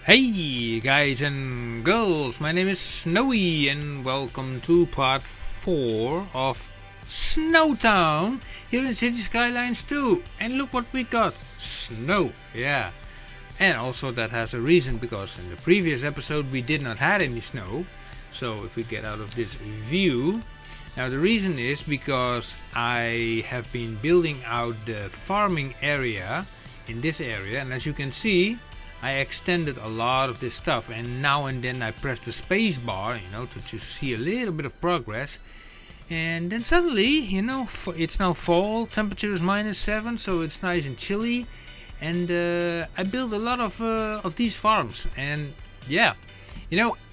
Hey guys and girls, my name is Snowwie and welcome to part 4 of SnowTown here in City Skylines 2. And look what we got, snow, yeah. And also that has a reason, because in the previous episode we did not have any snow. So if we get out of this view, now the reason is because I have been building out the farming area in this area, and as you can see I extended a lot of this stuff, and now and then I press the space bar, to see a little bit of progress. And then suddenly, it's now fall, temperature is -7, so it's nice and chilly. And I built a lot of these farms, and yeah,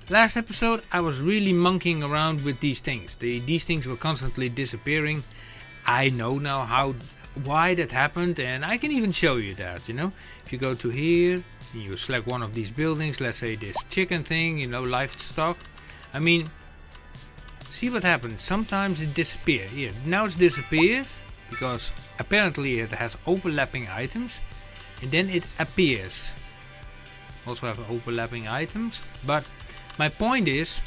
last episode I was really monkeying around with these things. These things were constantly disappearing. I know now why that happened, and I can even show you that. If you go to here, you select one of these buildings, let's say this chicken thing, livestock. I mean, see what happens. Sometimes it disappears. Here, now it's disappeared because apparently it has overlapping items, and then it appears. Also have overlapping items, but my point is,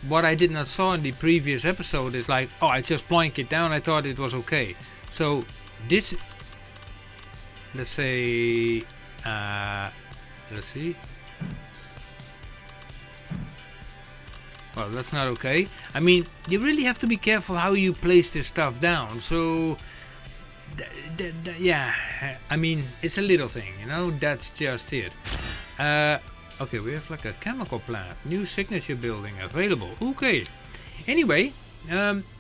what I did not saw in the previous episode is like, oh, I just ploink it down, I thought it was okay. So this, let's say, let's see. Well, that's not okay. I mean, you really have to be careful how you place this stuff down. So, yeah, I mean, it's a little thing, that's just it. Okay, we have like a chemical plant. New signature building available. Okay. Anyway,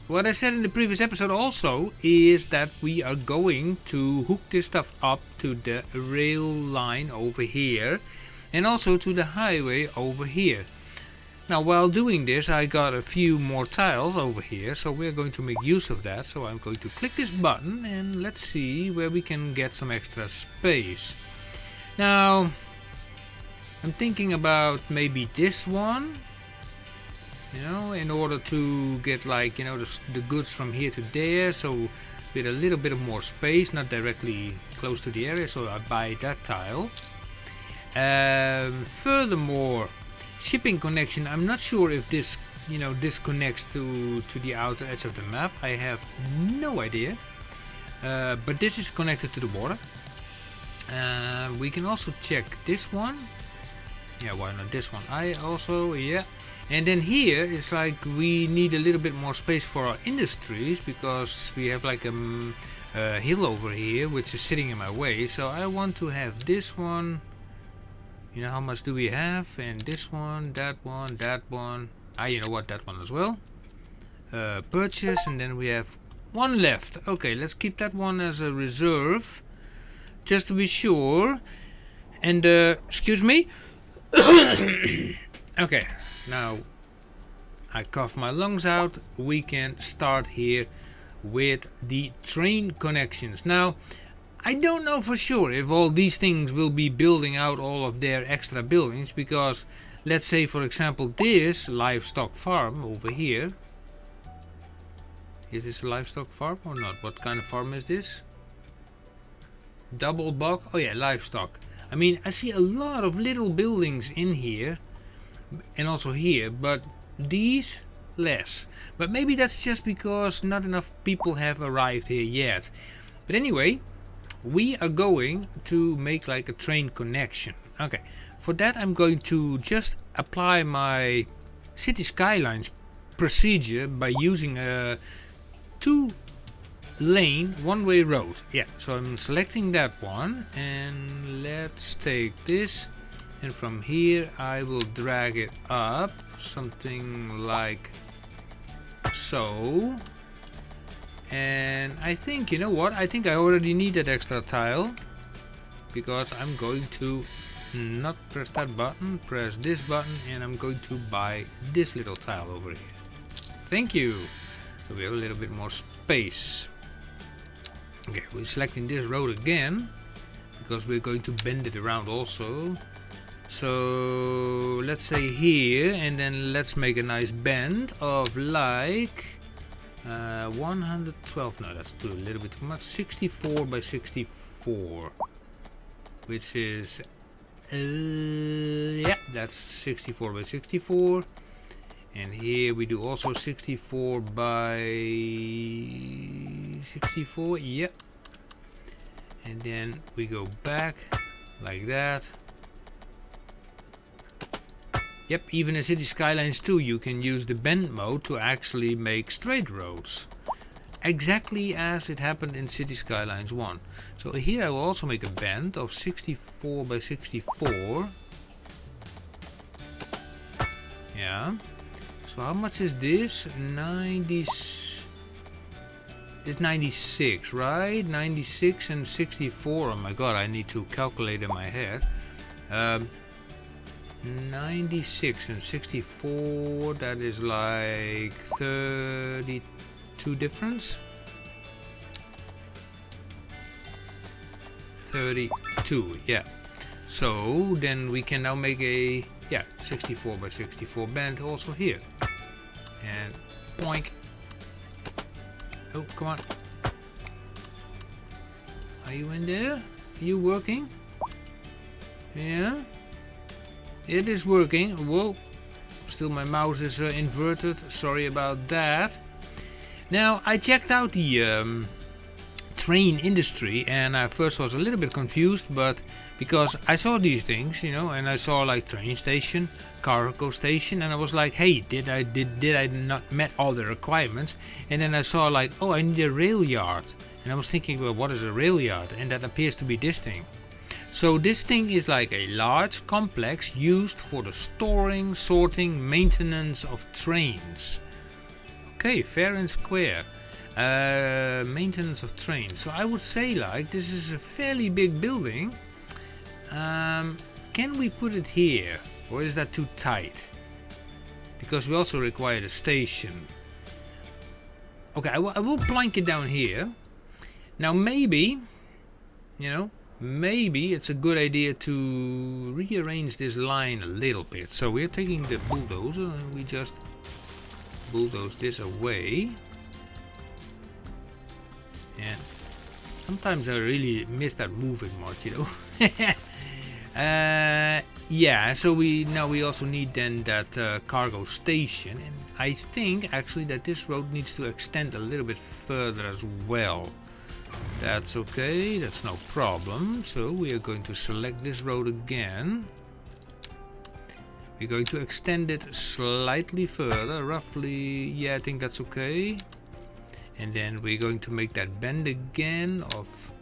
what I said in the previous episode also is that we are going to hook this stuff up to the rail line over here, and also to the highway over here. Now while doing this I got a few more tiles over here, so we're going to make use of that. So I'm going to click this button and let's see where we can get some extra space. Now I'm thinking about maybe this one, in order to get like, the goods from here to there, so with a little bit of more space, not directly close to the area, so I buy that tile. Furthermore, shipping connection, I'm not sure if this, this connects to the outer edge of the map. I have no idea, but this is connected to the water. We can also check this one. Yeah, why not this one? I also, yeah. And then here it's like we need a little bit more space for our industries, because we have like a hill over here which is sitting in my way. So I want to have this one. How much do we have? And this one, that one, that one. You know what, that one as well. Purchase, and then we have one left. Okay, let's keep that one as a reserve, just to be sure. And excuse me. Okay, now I cough my lungs out. We can start here with the train connections. Now I don't know for sure if all these things will be building out all of their extra buildings, because let's say for example this livestock farm over here. Is this a livestock farm or not? What kind of farm is this? Double buck? Oh yeah, livestock. I mean, I see a lot of little buildings in here and also here, but these less. But maybe that's just because not enough people have arrived here yet. But anyway, we are going to make like a train connection. Okay, for that I'm going to just apply my City Skylines procedure by using a 2-lane one-way road. Yeah, so I'm selecting that one, and let's take this, and from here I will drag it up something like so. And I think, you know what, I think I already need that extra tile, because I'm going to not press that button, press this button, and I'm going to buy this little tile over here. Thank you. So we have a little bit more space. Okay, we're selecting this road again, because we're going to bend it around also. So let's say here, and then let's make a nice bend of like 112, no, that's a little bit too much. 64 by 64, which is Yeah, that's 64 by 64. And here we do also 64 by 64. Yep. And then we go back like that. Yep, even in City Skylines 2 you can use the bend mode to actually make straight roads. Exactly as it happened in City Skylines 1. So here I will also make a bend of 64 by 64. Yeah. So how much is this? 96, right? 96 and 64. Oh my god, I need to calculate in my head. 96 and 64, that is like 32 difference. 32, yeah. So then we can now make a 64 by 64 bend also here. And boink. Oh, come on. Are you in there? Are you working? Yeah. It is working. Whoa. Still my mouse is inverted. Sorry about that. Now I checked out the train industry, and I first was a little bit confused, but because I saw these things, you know, and I saw like train station, cargo station, and I was like, hey, did I not met all the requirements? And then I saw like, oh, I need a rail yard, and I was thinking, well, what is a rail yard? And that appears to be this thing. So this thing is like a large complex used for the storing, sorting, maintenance of trains. Okay, fair and square. Maintenance of trains. So I would say like this is a fairly big building. Can we put it here, or is that too tight? Because we also require the station. Okay, I will plank it down here. Now maybe, you know, maybe it's a good idea to rearrange this line a little bit. So we're taking the bulldozer and we just bulldoze this away. And sometimes I really miss that moving mod, you know. Yeah, so we also need then that cargo station, and I think actually that this road needs to extend a little bit further as well. That's okay, that's no problem. So we are going to select this road again. We're going to extend it slightly further, roughly, yeah, I think that's okay. And then we're going to make that bend again of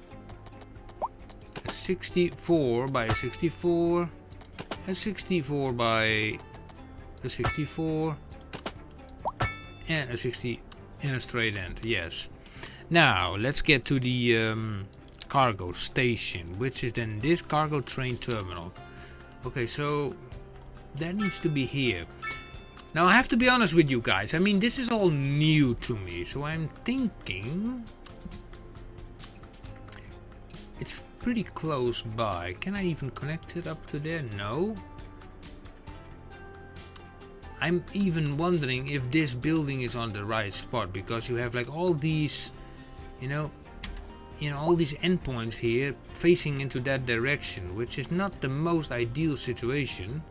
64 by 64, a 64 by a 64, and a 60 in a straight end, yes. Now let's get to the cargo station, which is then this cargo train terminal. Okay, so that needs to be here. Now I have to be honest with you guys, I mean this is all new to me, so I'm thinking it's pretty close by. Can I even connect it up to there? No. I'm even wondering if this building is on the right spot, because you have like all these, you know, all these endpoints here facing into that direction, which is not the most ideal situation.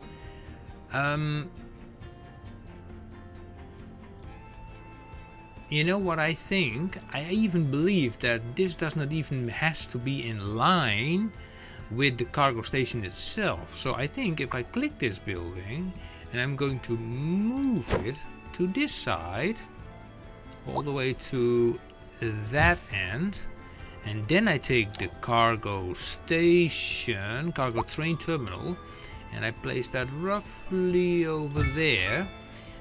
You know what I think? I even believe that this does not even has to be in line with the cargo station itself. So I think if I click this building and I'm going to move it to this side all the way to that end, and then I take the cargo station, cargo train terminal, and I place that roughly over there,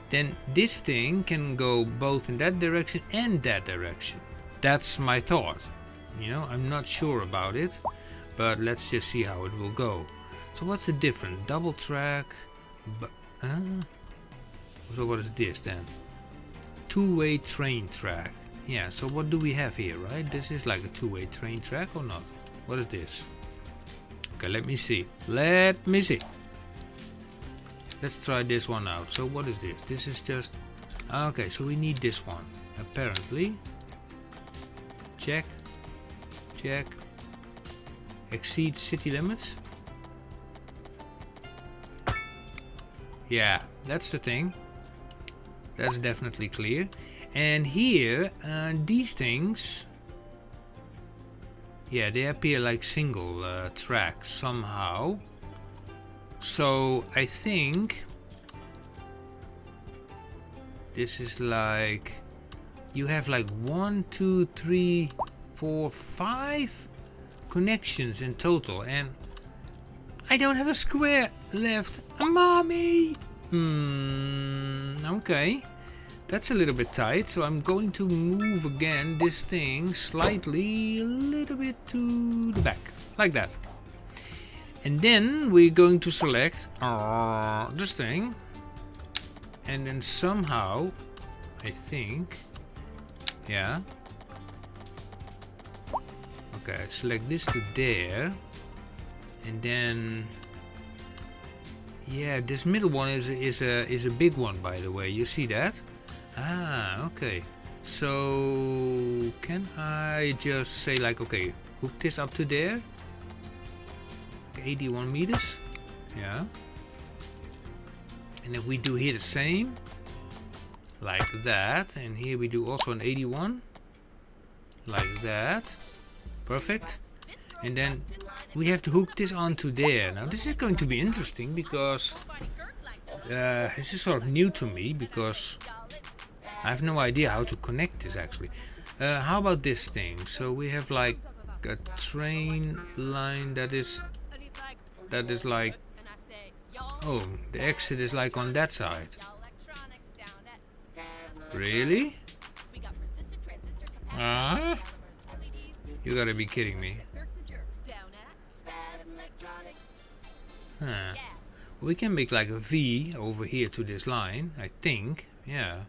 then this thing can go both in that direction and that direction. That's my thought. You know, I'm not sure about it, but let's just see how it will go. So what's the difference? Double track, but so what is this then? Two-way train track. Yeah, so what do we have here, right? This is like a two-way train track or not? What is this? Okay, let me see. Let me see. Let's try this one out. So what is this? This is just... Okay, so we need this one, apparently. Check. Check. Exceed city limits. Yeah, that's the thing. That's definitely clear. And here, these things, yeah, they appear like single tracks somehow. So I think this is like, you have like 1, 2, 3, 4, 5 connections in total, and I don't have a square left. Mommy! Okay. That's a little bit tight, so I'm going to move again this thing slightly a little bit to the back, like that. And then we're going to select this thing, and then somehow, I think, yeah. Okay, select this to there, and then, yeah, this middle one is a big one, by the way. You see that? Ah, okay. So can I just say like, okay, hook this up to there? Like 81 meters. Yeah. And then we do here the same, like that. And here we do also an 81, like that. Perfect. And then we have to hook this onto there. Now this is going to be interesting because this is sort of new to me, because I have no idea how to connect this actually. How about this thing? So we have like a train line that is like, oh, the exit is like on that side. Really? Ah? You gotta be kidding me. Huh. We can make like a V over here to this line, I think. Yeah.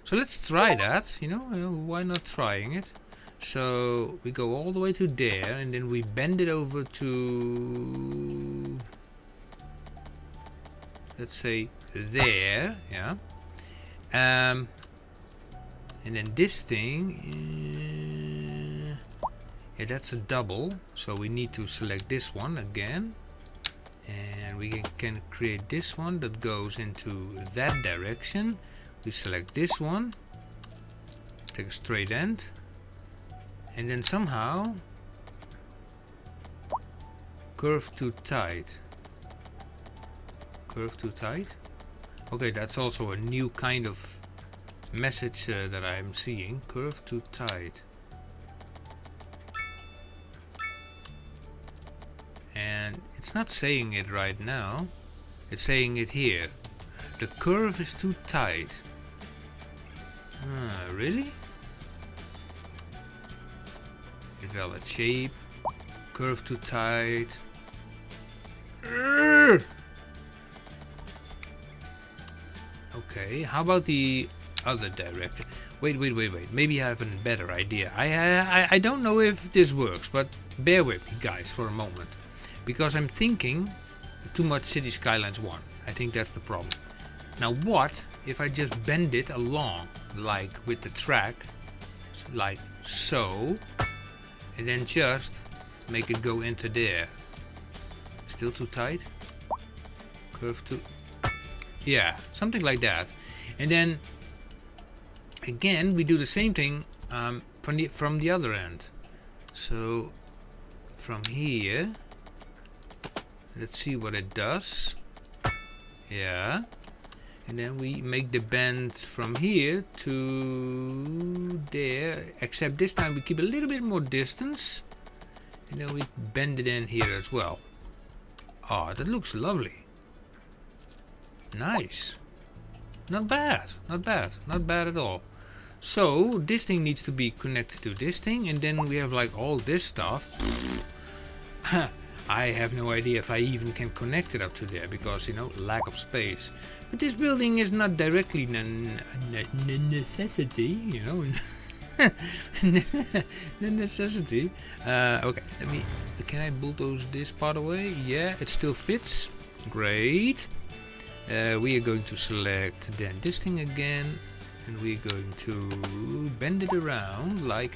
So let's try that, you know, why not trying it? So we go all the way to there, and then we bend it over to, let's say, there, yeah. And then this thing, yeah, that's a double, so we need to select this one again. And we can create this one that goes into that direction. We select this one, take a straight end, and then somehow curve too tight. Curve too tight? Okay, that's also a new kind of message that I'm seeing. Curve too tight. And it's not saying it right now, it's saying it here. The curve is too tight. Really? Invalid shape. Curve too tight. Okay, how about the other direction? Wait. Maybe I have a better idea. I don't know if this works, but bear with me, guys, for a moment. Because I'm thinking too much City Skylines 1. I think that's the problem. Now what if I just bend it along, like with the track, like so, and then just make it go into there? Still too tight? Curve too... Yeah, something like that. And then again we do the same thing from the other end. So from here, let's see what it does. Yeah. And then we make the bend from here to there, except this time we keep a little bit more distance, and then we bend it in here as well. Oh, that looks lovely. Nice. Not bad, not bad, not bad at all. So this thing needs to be connected to this thing, and then we have like all this stuff. I have no idea if I even can connect it up to there, because, you know, lack of space. But this building is not directly a necessity, you know. The necessity. Okay, can I bulldoze this part away? Yeah, it still fits. Great. We are going to select then this thing again, and we're going to bend it around like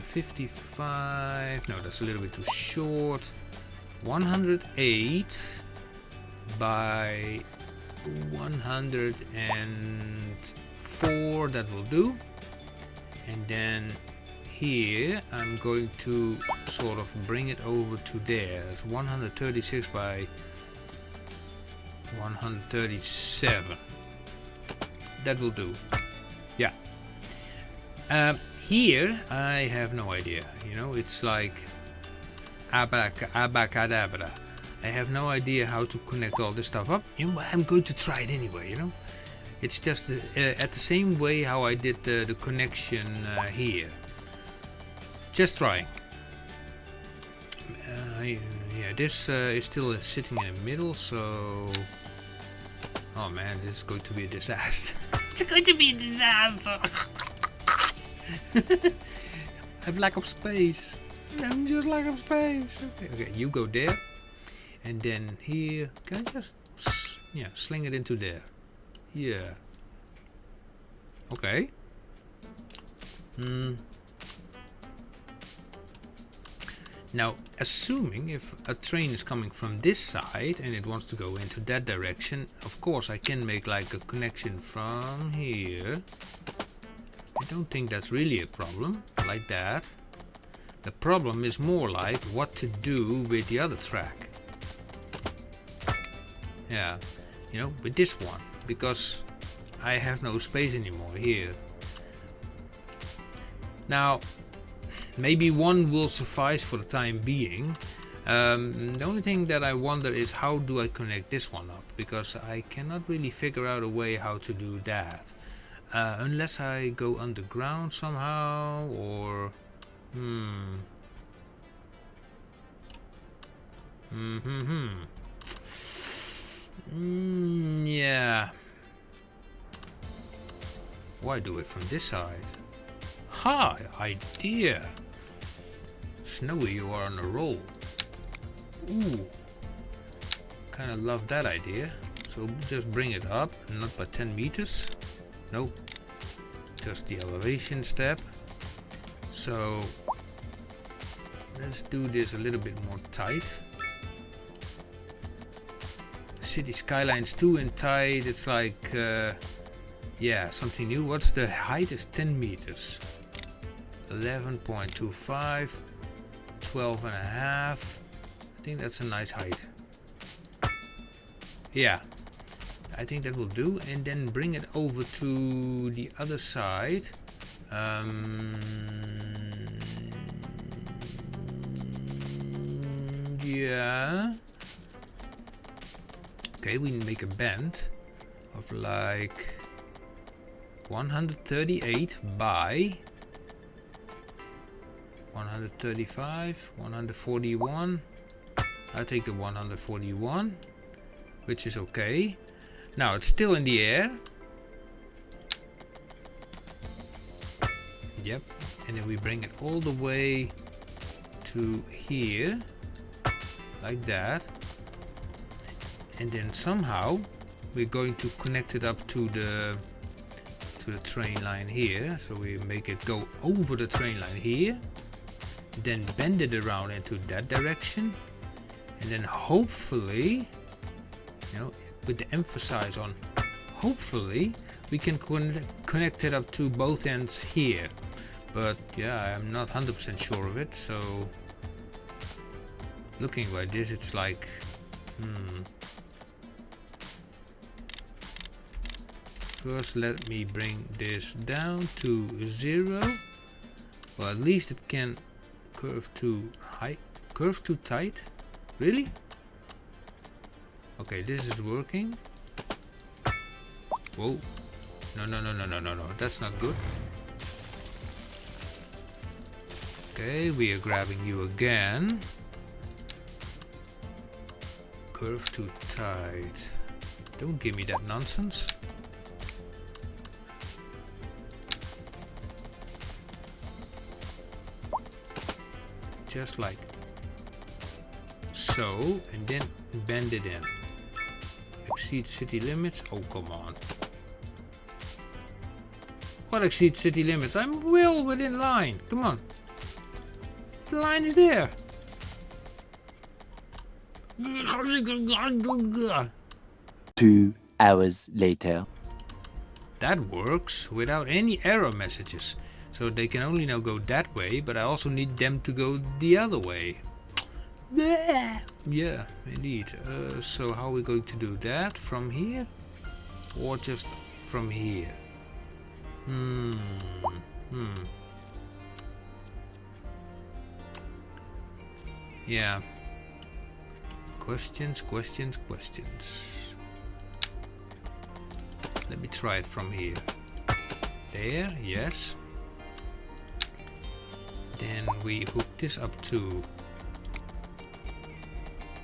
55. No, that's a little bit too short. 108 by 104, that will do. And then here I'm going to sort of bring it over to there. It's 136 by 137. That will do. Yeah. Here I have no idea. You know, it's like abacadabra. I have no idea how to connect all this stuff up. You know, I'm going to try it anyway. You know, it's just at the same way how I did the connection here. Just trying. Yeah, this is still sitting in the middle, so... Oh man, this is going to be a disaster. It's going to be a disaster. I have lack of space. I'm just lack of space. Okay, you go there. And then here, can I just... Yeah, sling it into there. Yeah. Okay. Now, assuming if a train is coming from this side and it wants to go into that direction, of course I can make like a connection from here. I don't think that's really a problem, like that. The problem is more like what to do with the other track. Yeah, you know, with this one, because I have no space anymore here. Now, maybe one will suffice for the time being. The only thing that I wonder is how do I connect this one up, because I cannot really figure out a way how to do that. Unless I go underground somehow, or... Yeah. Why do it from this side? Ha! Idea! Snowy, you are on a roll. Ooh. Kinda love that idea. So just bring it up, not by 10 meters. Nope. Just the elevation step. So let's do this a little bit more tight. City Skylines 2 in tight, it's like yeah, something new. What's the height? Is 10 meters. 11.25, 12 and a half. I think that's a nice height. Yeah, I think that will do. And then bring it over to the other side. Yeah. Okay, we make a bend of like 138 by 135, 141. I'll take the 141, which is okay. Now it's still in the air. Yep, and then we bring it all the way to here, like that. And then somehow we're going to connect it up to the train line here. So we make it go over the train line here, then bend it around into that direction, and then hopefully, you know, with the emphasis on hopefully, we can connect it up to both ends here. But yeah, I'm not 100% sure of it. So looking like this, it's like first let me bring this down to 0. Well, at least it can curve too high, curve too tight. Really? Okay, this is working. Whoa. No, that's not good. Okay, we are grabbing you again. Curve too tight. Don't give me that nonsense. Just like so, and then bend it in. Exceed city limits? Oh, come on. What exceed city limits? I'm well within line. Come on. The line is there. 2 hours later. That works without any error messages. So they can only now go that way, but I also need them to go the other way. Yeah, indeed. So how are we going to do that? From here? Or just from here? Yeah. Questions. Let me try it from here. There, yes. Then we hook this up to...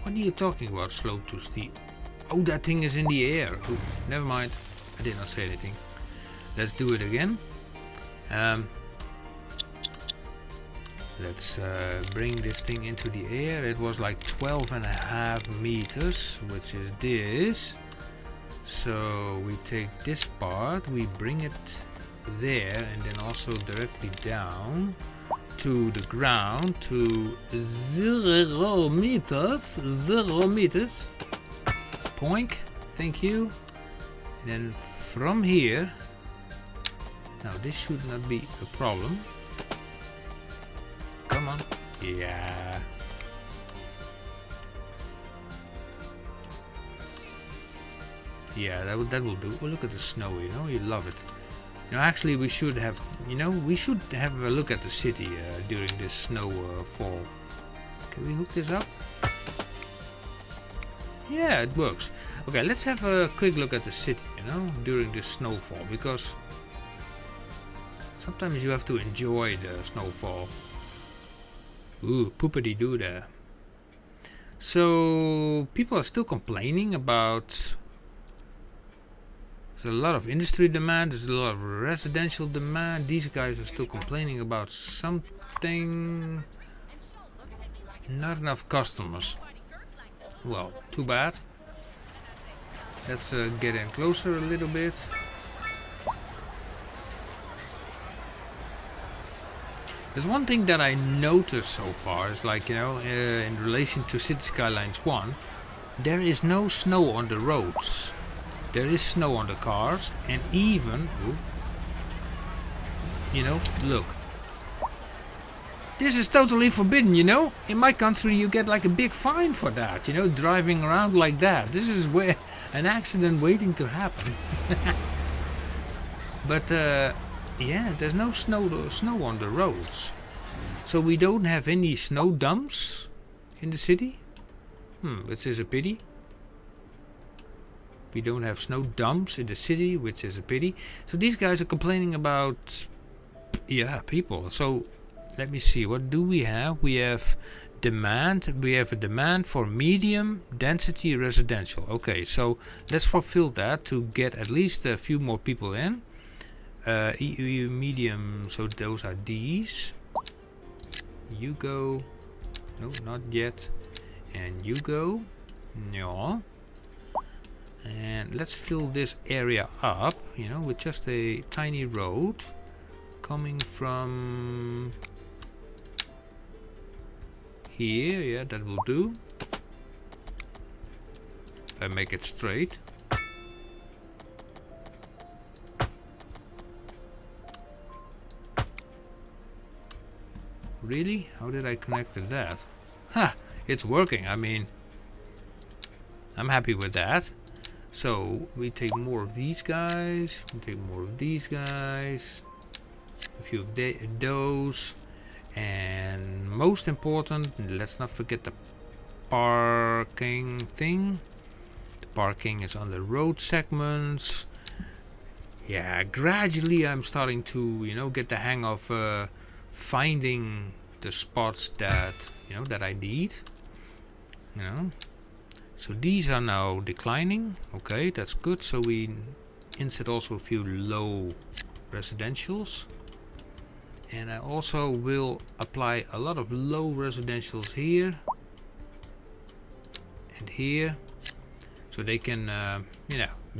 What are you talking about, slow to steep? Oh, that thing is in the air. Oh, never mind. I did not say anything. Let's do it again. Let's bring this thing into the air. It was like 12.5 meters, which is this. So we take this part, we bring it there, and then also directly down to the ground to 0 meters. 0 meters. Poink. Thank you. And then from here, now this should not be a problem. Come on. Yeah. Yeah, that will do. Oh, look at the snow, you know, you love it. You know, actually we should have, we should have a look at the city during this snow fall. Can we hook this up? Yeah, it works. Okay, let's have a quick look at the city, during this snowfall, because sometimes you have to enjoy the snowfall. Ooh, poopity doo there. So people are still complaining about... There's a lot of industry demand, there's a lot of residential demand. These guys are still complaining about something. Not enough customers. Well, too bad. Let's get in closer a little bit. There's one thing that I noticed so far is like, in relation to City Skylines 1, there is no snow on the roads. There is snow on the cars, and even, look. This is totally forbidden, In my country you get like a big fine for that, driving around like that. This is where an accident waiting to happen. But, yeah, there's no snow on the roads. So we don't have any snow dumps in the city. Which is a pity. We don't have snow dumps in the city, which is a pity. So these guys are complaining about, people. So let me see, what do we have? We have demand. We have a demand for medium density residential. Okay, so let's fulfill that to get at least a few more people in. EU medium, so those are these. You go. No, not yet. And you go. No. And let's fill this area up, with just a tiny road coming from here. Yeah, that will do. If I make it straight. Really? How did I connect to that? Ha! It's working. I mean, I'm happy with that. So we take more of these guys, we take more of these guys, a few of those, and most important, let's not forget the parking thing. The parking is on the road segments. Yeah, gradually I'm starting to, get the hang of finding the spots that, that I need, So these are now declining. Okay, that's good. So we insert also a few low residentials. And I also will apply a lot of low residentials here. And here. So they can,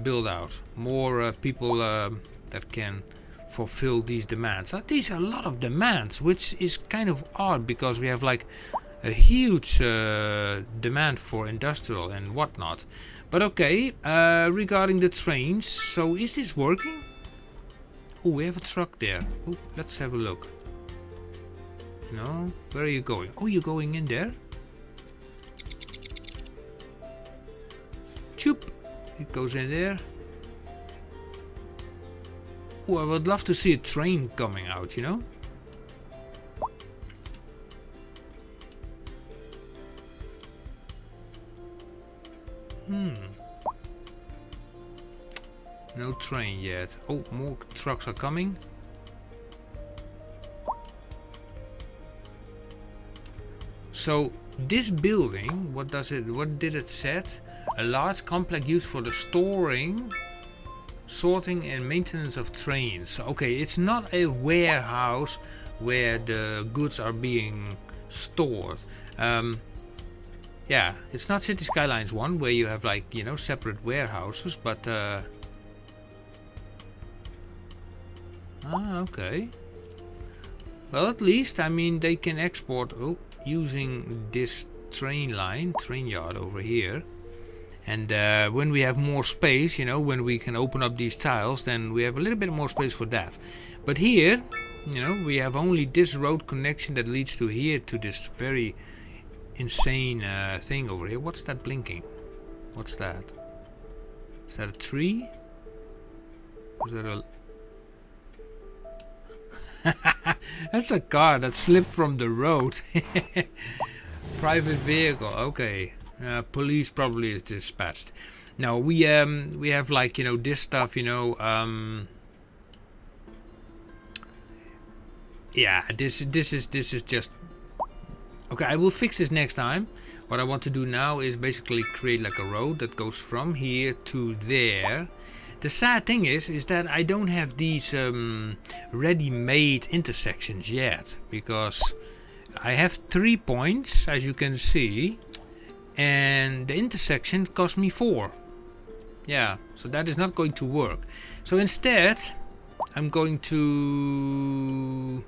build out more people that can fulfill these demands. These are a lot of demands, which is kind of odd because we have like a huge demand for industrial and whatnot. But okay, regarding the trains, so is this working? Oh, we have a truck there. Oh, let's have a look. No, where are you going? Oh, you're going in there? Choop, it goes in there. Oh, I would love to see a train coming out, you know? No train yet. Oh, more trucks are coming. So this building, what did it set? A large complex used for the storing, sorting and maintenance of trains. Okay, it's not a warehouse where the goods are being stored. Yeah, it's not City Skylines 1 where you have like, you know, separate warehouses, but okay. Well, at least, I mean, they can export using this train yard over here. And when we have more space, you know, when we can open up these tiles, then we have a little bit more space for that. But here, you know, we have only this road connection that leads to here, to this very insane thing over here. What's that blinking? What's that? Is that a tree? Or is that a... That's a car that slipped from the road. Private vehicle, okay. Police probably is dispatched. Now we have like, you know, this stuff, you know, yeah, this is just okay. I will fix this next time. What I want to do now is basically create like a road that goes from here to there. The sad thing is that I don't have these ready-made intersections yet, because I have 3 points, as you can see, and the intersection cost me 4. Yeah, so that is not going to work. So instead, I'm going to...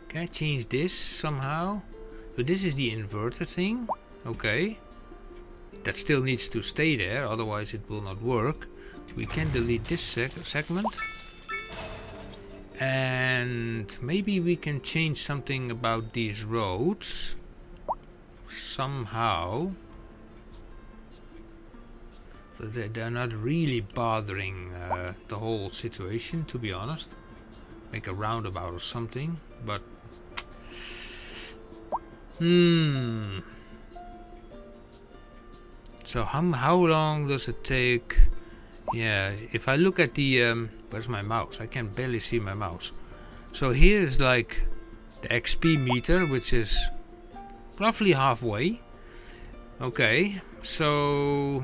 Can I change this somehow? So this is the inverter thing. Okay. That still needs to stay there, otherwise it will not work. We can delete this segment. And maybe we can change something about these roads. Somehow. So they're not really bothering the whole situation, to be honest. Make a roundabout or something, but... So how long does it take? Yeah, if I look at the... where's my mouse? I can barely see my mouse. So here is like the XP meter, which is roughly halfway. Okay, so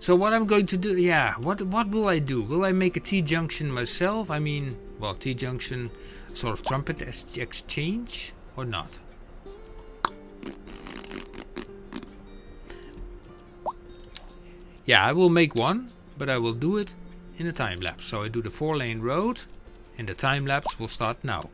what I'm going to do, yeah, what will I do? Will I make a T-junction myself? I mean, well, T-junction sort of trumpet exchange or not? Yeah, I will make one, but I will do it in a time lapse. So I do the 4-lane road and the time lapse will start now.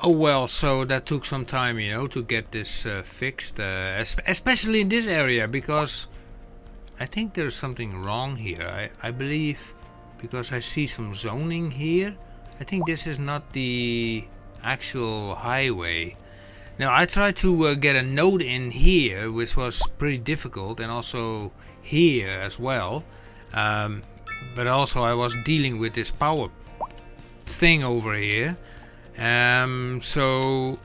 Oh well, so that took some time, you know, to get this fixed, especially in this area, because I think there's something wrong here. I believe, because I see some zoning here, I think this is not the actual highway. Now I tried to get a node in here, which was pretty difficult, and also here as well. But also I was dealing with this power thing over here. So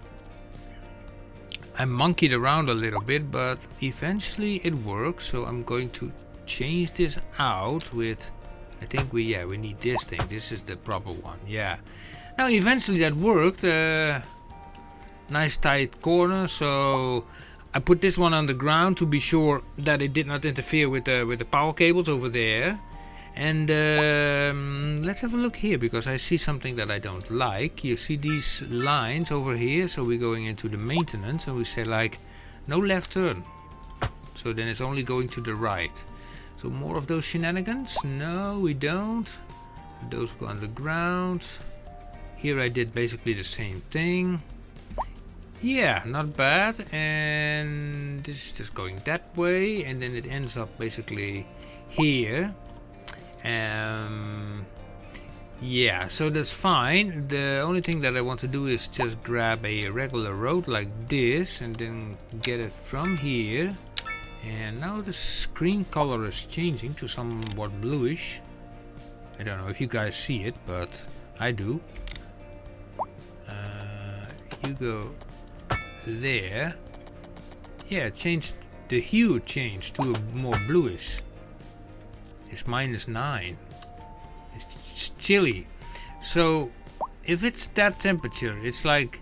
I monkeyed around a little bit, but eventually it worked. So I'm going to change this out with, I think we need this thing. This is the proper one. Yeah. Now eventually that worked. Nice tight corner. So I put this one on the ground to be sure that it did not interfere with the power cables over there. And let's have a look here, because I see something that I don't like. You see these lines over here, so we're going into the maintenance and we say like no left turn, so then it's only going to the right. So more of those shenanigans? No, we don't. Those go underground. Here I did basically the same thing. Yeah, not bad. And this is just going that way, and then it ends up basically here. Yeah, so that's fine. The only thing that I want to do is just grab a regular road like this and then get it from here. And now the screen color is changing to somewhat bluish. I don't know if you guys see it, but I do. You go there. Yeah, it changed. The hue changed to a more bluish. It's -9. It's chilly. So if it's that temperature, it's like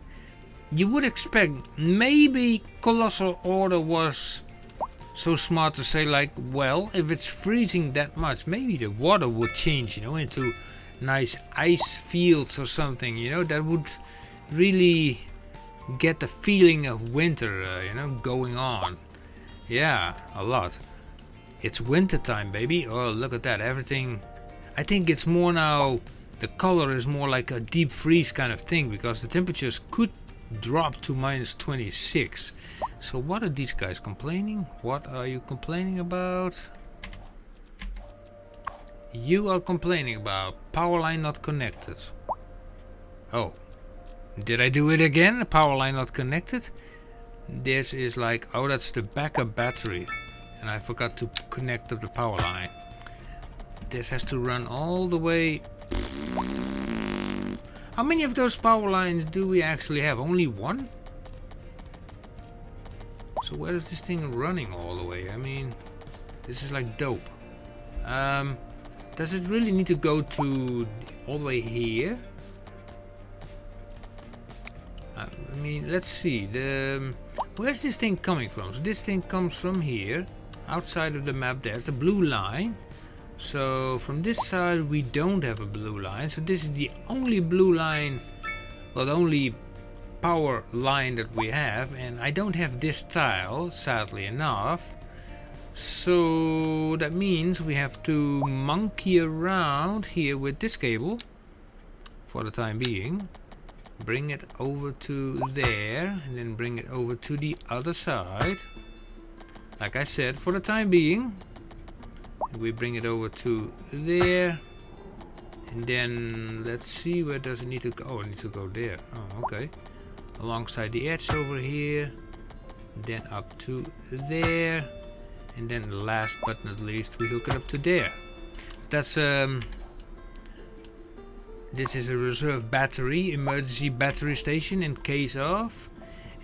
you would expect. Maybe Colossal Order was so smart to say like, well, if it's freezing that much, maybe the water would change, you know, into nice ice fields or something, you know, that would really get the feeling of winter, you know, going on. Yeah, a lot. It's winter time, baby. Oh, look at that. Everything. I think it's more now. The color is more like a deep freeze kind of thing, because the temperatures could drop to -26. So what are these guys complaining? What are you complaining about? You are complaining about power line not connected. Oh, did I do it again? Power line not connected. This is like, oh, that's the backup battery. And I forgot to connect up the power line. This has to run all the way. How many of those power lines do we actually have? Only one? So where is this thing running all the way? I mean, this is like dope. Does it really need to go to all the way here? I mean, let's see. Where's this thing coming from? So this thing comes from here. Outside of the map there's a blue line. So from this side we don't have a blue line. So this is the only blue line, well, the only power line that we have. And I don't have this tile, sadly enough. So that means we have to monkey around here with this cable for the time being. Bring it over to there and then bring it over to the other side. Like I said, for the time being, we bring it over to there, and then let's see, where does it need to go? Oh, it needs to go there. Oh, okay. Alongside the edge over here, then up to there, and then last but not least, we hook it up to there. That's this is a reserve battery, emergency battery station in case of.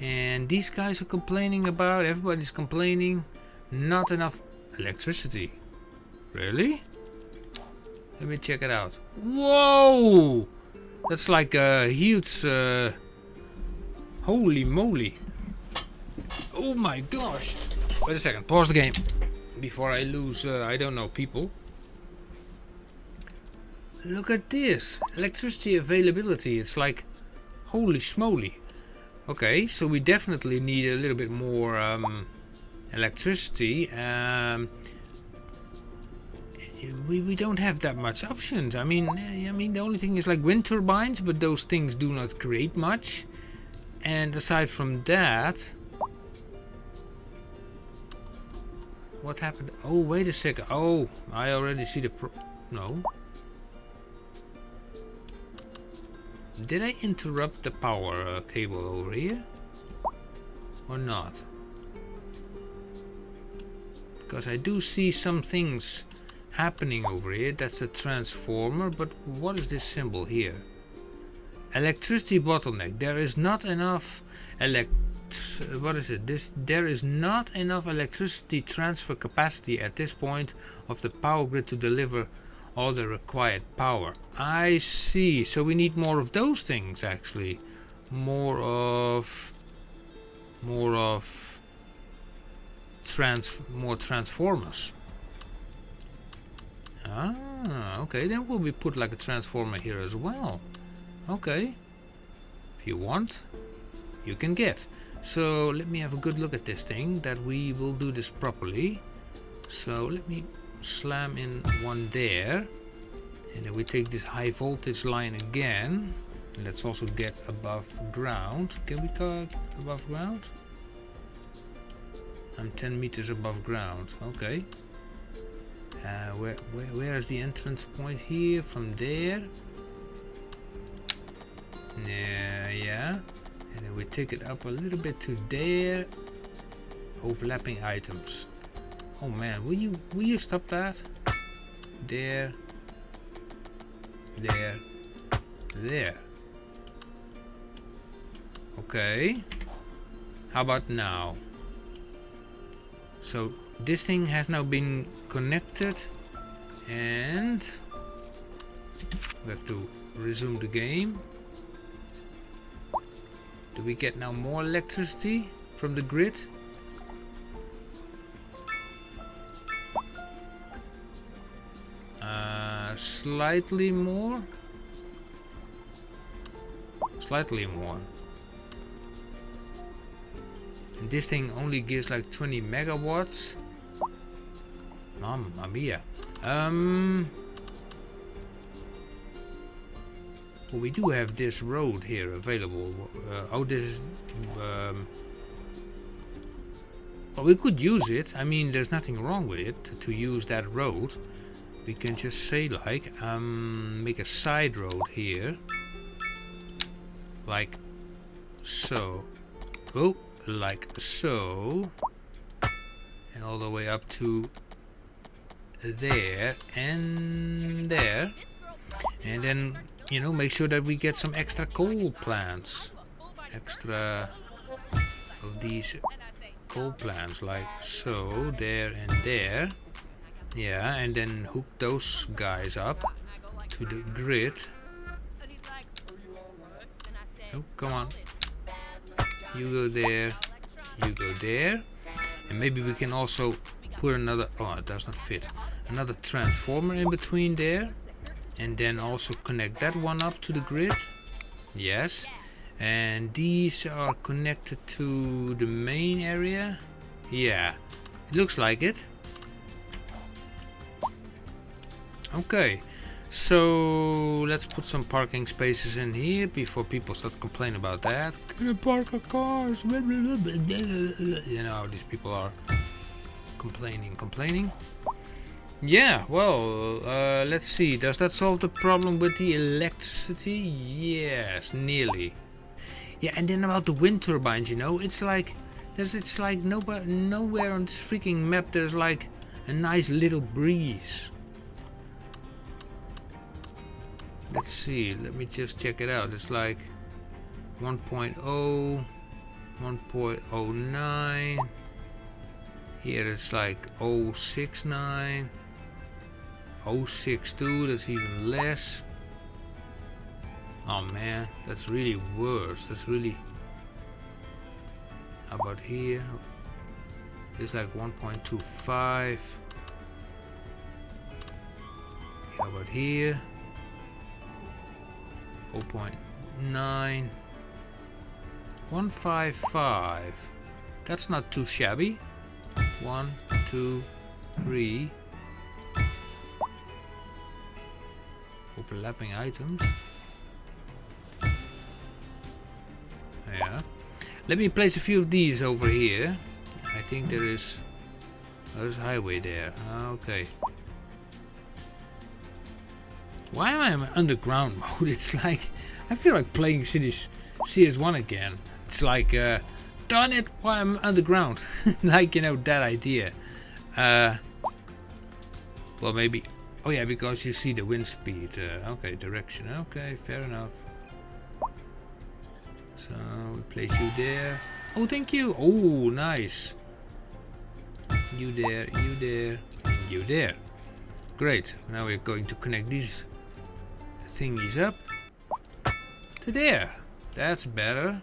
And these guys are complaining about, everybody's complaining, not enough electricity. Really? Let me check it out. Whoa! That's like a huge... holy moly. Oh my gosh. Wait a second, pause the game. Before I lose, I don't know, people. Look at this. Electricity availability. It's like, holy schmoly. Okay, so we definitely need a little bit more electricity. We don't have that much options. I mean, the only thing is like wind turbines, but those things do not create much. And aside from that, what happened? Oh, wait a second. Oh, I already see the no. Did I interrupt the power cable over here? Or not? Because I do see some things happening over here. That's a transformer, but what is this symbol here? Electricity bottleneck. There is not enough what is it? There is not enough electricity transfer capacity at this point of the power grid to deliver all the required power. I see. So we need more of those things actually. More transformers. Ah, okay, then we'll be put like a transformer here as well. Okay, if you want, you can get. So let me have a good look at this thing, that we will do this properly. So let me slam in one there, and then we take this high voltage line again. Let's also get above ground. Can we go above ground? I'm 10 meters above ground. Okay. Where is the entrance point here? From there. Yeah. And then we take it up a little bit to there. Overlapping items. Oh man, will you stop that? There. There. Okay. How about now? So this thing has now been connected, and we have to resume the game. Do we get now more electricity from the grid? Slightly more. Slightly more. And this thing only gives like 20 megawatts. Mamma mia. Well, we do have this road here available. Oh, this is... well, we could use it. I mean, there's nothing wrong with it to use that road. We can just say like, make a side road here. Like so. Oh, like so. And all the way up to there and there. And then, you know, make sure that we get some extra coal plants. Extra of these coal plants, like so, there and there. Yeah, and then hook those guys up to the grid. Oh, come on. You go there, you go there. And maybe we can also put another, oh, it does not fit. Another transformer in between there. And then also connect that one up to the grid. Yes. And these are connected to the main area. Yeah, it looks like it. Okay, so let's put some parking spaces in here before people start complaining about that. Can I park our cars? You know how these people are complaining. Yeah, well, let's see. Does that solve the problem with the electricity? Yes, nearly. Yeah, and then about the wind turbines, you know, it's like nowhere on this freaking map there's like a nice little breeze. Let's see, let me just check it out. It's like 1.0, 1.09. Here it's like 069, 062, that's even less. Oh man, that's really worse. That's really... How about here? It's like 1.25. How about here? 0.9. 155. That's not too shabby. 1, 2, 3. Overlapping items. Yeah. Let me place a few of these over here. I think there is... Oh, there's a highway there. Okay. Why am I in underground mode? It's like... I feel like playing Cities CS1 again. It's like... darn it, why am I underground? Like, you know, that idea. Well, maybe... Oh yeah, because you see the wind speed. Okay, direction. Okay, fair enough. So, we place you there. Oh, thank you. Oh, nice. You there, and you there. Great. Now we're going to connect these thingies up to there. That's better.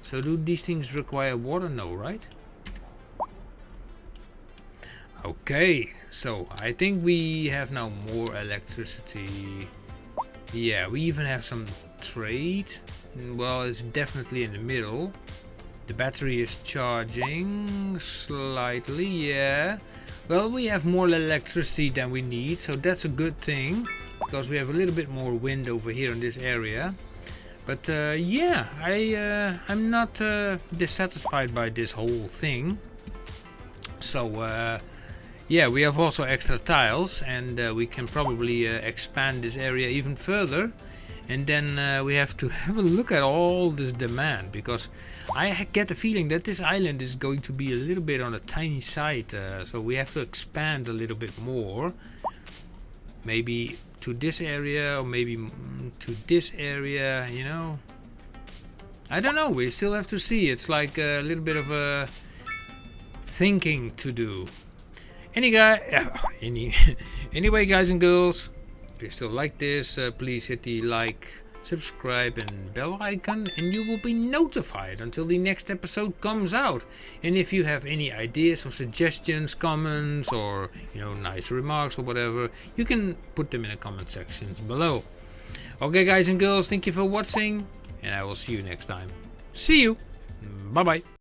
So do these things require water? No, right? Okay, so I think we have now more electricity. Yeah, we even have some trade. Well, it's definitely in the middle. The battery is charging slightly, yeah. Well, we have more electricity than we need, so that's a good thing. Because we have a little bit more wind over here in this area. But yeah, I'm not dissatisfied by this whole thing. So yeah, we have also extra tiles, and we can probably expand this area even further. And then we have to have a look at all this demand, because I get the feeling that this island is going to be a little bit on the tiny side. So we have to expand a little bit more. Maybe to this area, or maybe to this area, you know. I don't know, we still have to see. It's like a little bit of a thinking to do. Anyway, guys and girls, if you still like this, please hit the like, subscribe and bell icon, and you will be notified until the next episode comes out. And if you have any ideas or suggestions, comments, or you know, nice remarks or whatever, you can put them in the comment sections below. Okay, guys and girls, thank you for watching, and I will see you next time. See you. Bye bye.